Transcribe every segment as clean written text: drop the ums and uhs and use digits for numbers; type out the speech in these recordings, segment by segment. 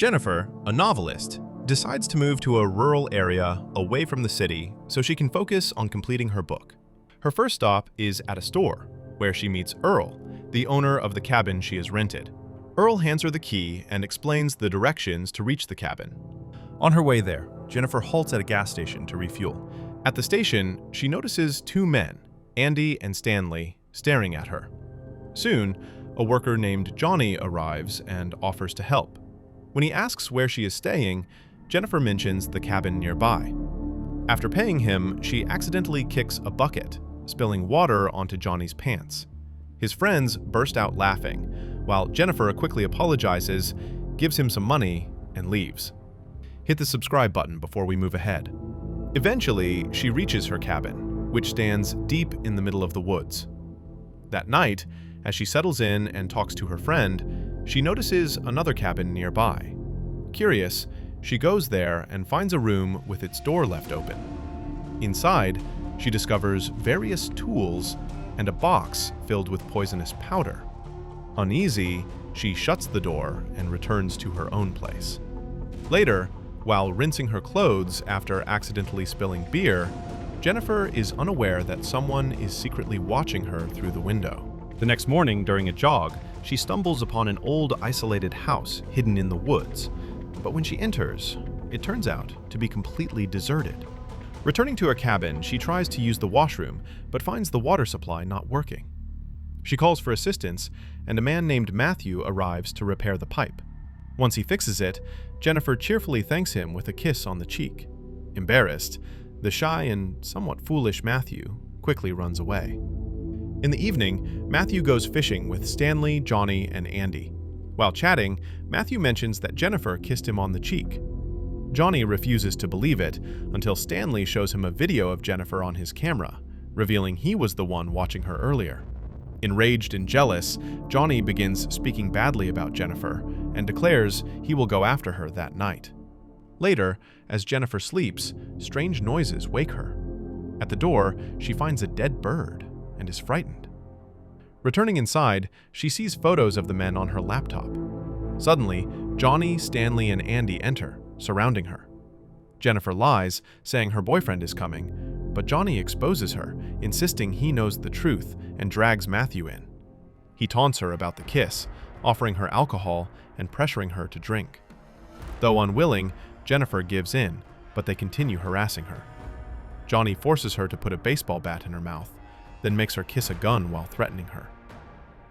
Jennifer, a novelist, decides to move to a rural area away from the city so she can focus on completing her book. Her first stop is at a store, where she meets Earl, the owner of the cabin she has rented. Earl hands her the key and explains the directions to reach the cabin. On her way there, Jennifer halts at a gas station to refuel. At the station, she notices two men, Andy and Stanley, staring at her. Soon, a worker named Johnny arrives and offers to help. When he asks where she is staying, Jennifer mentions the cabin nearby. After paying him, she accidentally kicks a bucket, spilling water onto Johnny's pants. His friends burst out laughing, while Jennifer quickly apologizes, gives him some money, and leaves. Hit the subscribe button before we move ahead. Eventually, she reaches her cabin, which stands deep in the middle of the woods. That night, as she settles in and talks to her friend, she notices another cabin nearby. Curious, she goes there and finds a room with its door left open. Inside, she discovers various tools and a box filled with poisonous powder. Uneasy, she shuts the door and returns to her own place. Later, while rinsing her clothes after accidentally spilling beer, Jennifer is unaware that someone is secretly watching her through the window. The next morning, during a jog, she stumbles upon an old, isolated house hidden in the woods. But when she enters, it turns out to be completely deserted. Returning to her cabin, she tries to use the washroom, but finds the water supply not working. She calls for assistance, and a man named Matthew arrives to repair the pipe. Once he fixes it, Jennifer cheerfully thanks him with a kiss on the cheek. Embarrassed, the shy and somewhat foolish Matthew quickly runs away. In the evening, Matthew goes fishing with Stanley, Johnny, and Andy. While chatting, Matthew mentions that Jennifer kissed him on the cheek. Johnny refuses to believe it until Stanley shows him a video of Jennifer on his camera, revealing he was the one watching her earlier. Enraged and jealous, Johnny begins speaking badly about Jennifer and declares he will go after her that night. Later, as Jennifer sleeps, strange noises wake her. At the door, she finds a dead bird and is frightened. Returning inside, she sees photos of the men on her laptop. Suddenly, Johnny, Stanley, and Andy enter, surrounding her. Jennifer lies, saying her boyfriend is coming, but Johnny exposes her, insisting he knows the truth, and drags Matthew in. He taunts her about the kiss, offering her alcohol and pressuring her to drink. Though unwilling, Jennifer gives in, but they continue harassing her. Johnny forces her to put a baseball bat in her mouth, then makes her kiss a gun while threatening her.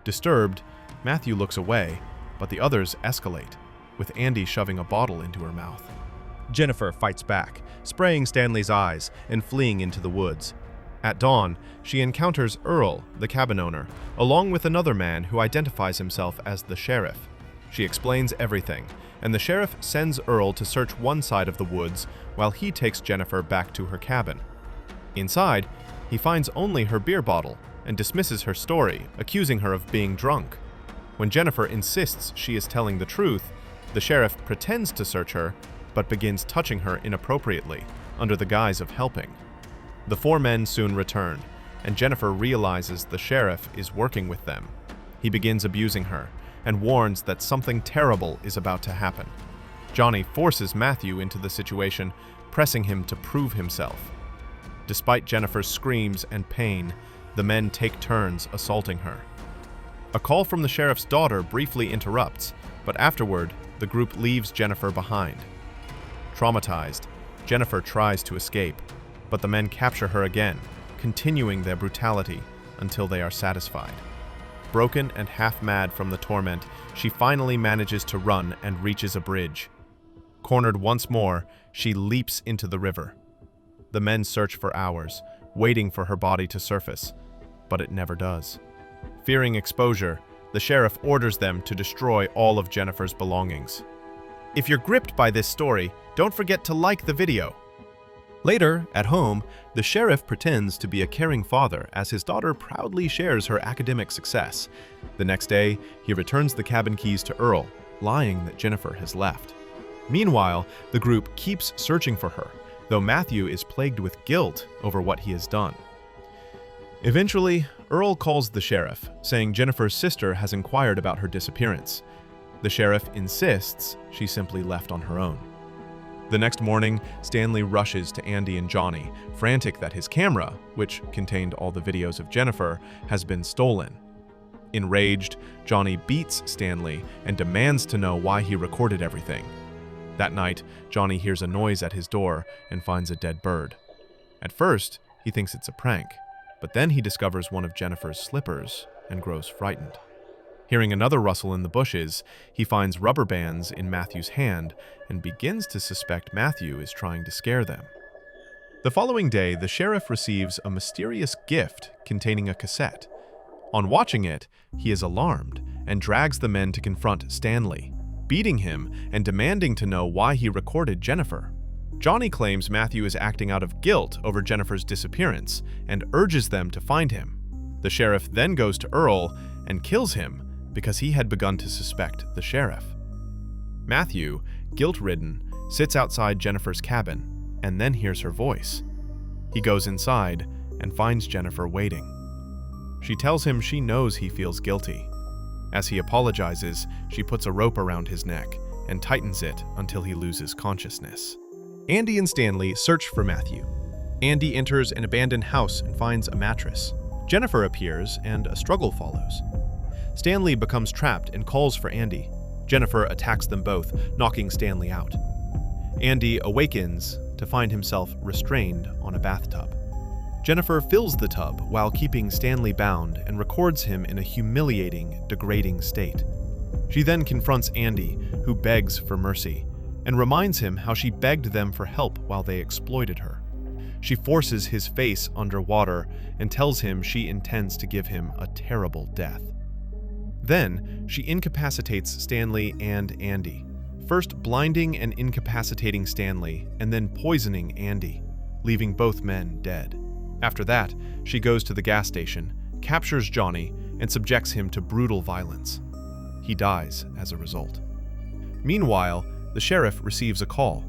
Disturbed, Matthew looks away, but the others escalate, with Andy shoving a bottle into her mouth. Jennifer fights back, spraying Stanley's eyes and fleeing into the woods. At dawn, she encounters Earl, the cabin owner, along with another man who identifies himself as the sheriff. She explains everything, and the sheriff sends Earl to search one side of the woods while he takes Jennifer back to her cabin. Inside, he finds only her beer bottle and dismisses her story, accusing her of being drunk. When Jennifer insists she is telling the truth, the sheriff pretends to search her, but begins touching her inappropriately, under the guise of helping. The four men soon return, and Jennifer realizes the sheriff is working with them. He begins abusing her, and warns that something terrible is about to happen. Johnny forces Matthew into the situation, pressing him to prove himself. Despite Jennifer's screams and pain, the men take turns assaulting her. A call from the sheriff's daughter briefly interrupts, but afterward, the group leaves Jennifer behind. Traumatized, Jennifer tries to escape, but the men capture her again, continuing their brutality until they are satisfied. Broken and half-mad from the torment, she finally manages to run and reaches a bridge. Cornered once more, she leaps into the river. The men search for hours, waiting for her body to surface, but it never does. Fearing exposure, the sheriff orders them to destroy all of Jennifer's belongings. If you're gripped by this story, don't forget to like the video. Later, at home, the sheriff pretends to be a caring father as his daughter proudly shares her academic success. The next day, he returns the cabin keys to Earl, lying that Jennifer has left. Meanwhile, the group keeps searching for her, though Matthew is plagued with guilt over what he has done. Eventually, Earl calls the sheriff, saying Jennifer's sister has inquired about her disappearance. The sheriff insists she simply left on her own. The next morning, Stanley rushes to Andy and Johnny, frantic that his camera, which contained all the videos of Jennifer, has been stolen. Enraged, Johnny beats Stanley and demands to know why he recorded everything. That night, Johnny hears a noise at his door and finds a dead bird. At first, he thinks it's a prank, but then he discovers one of Jennifer's slippers and grows frightened. Hearing another rustle in the bushes, he finds rubber bands in Matthew's hand and begins to suspect Matthew is trying to scare them. The following day, the sheriff receives a mysterious gift containing a cassette. On watching it, he is alarmed and drags the men to confront Stanley, beating him and demanding to know why he recorded Jennifer. Johnny claims Matthew is acting out of guilt over Jennifer's disappearance and urges them to find him. The sheriff then goes to Earl and kills him because he had begun to suspect the sheriff. Matthew, guilt-ridden, sits outside Jennifer's cabin and then hears her voice. He goes inside and finds Jennifer waiting. She tells him she knows he feels guilty. As he apologizes, she puts a rope around his neck and tightens it until he loses consciousness. Andy and Stanley search for Matthew. Andy enters an abandoned house and finds a mattress. Jennifer appears and a struggle follows. Stanley becomes trapped and calls for Andy. Jennifer attacks them both, knocking Stanley out. Andy awakens to find himself restrained on a bathtub. Jennifer fills the tub while keeping Stanley bound and records him in a humiliating, degrading state. She then confronts Andy, who begs for mercy, and reminds him how she begged them for help while they exploited her. She forces his face underwater and tells him she intends to give him a terrible death. Then, she incapacitates Stanley and Andy, first blinding and incapacitating Stanley and then poisoning Andy, leaving both men dead. After that, she goes to the gas station, captures Johnny, and subjects him to brutal violence. He dies as a result. Meanwhile, the sheriff receives a call.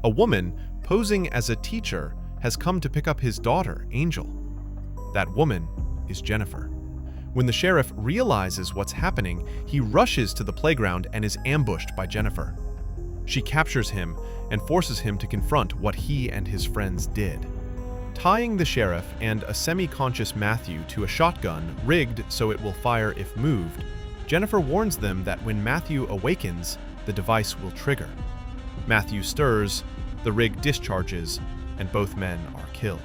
A woman, posing as a teacher, has come to pick up his daughter, Angel. That woman is Jennifer. When the sheriff realizes what's happening, he rushes to the playground and is ambushed by Jennifer. She captures him and forces him to confront what he and his friends did. Tying the sheriff and a semi-conscious Matthew to a shotgun rigged so it will fire if moved, Jennifer warns them that when Matthew awakens, the device will trigger. Matthew stirs, the rig discharges, and both men are killed.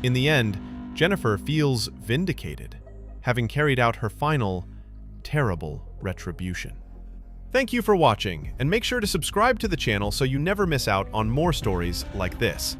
In the end, Jennifer feels vindicated, having carried out her final, terrible retribution. Thank you for watching, and make sure to subscribe to the channel so you never miss out on more stories like this.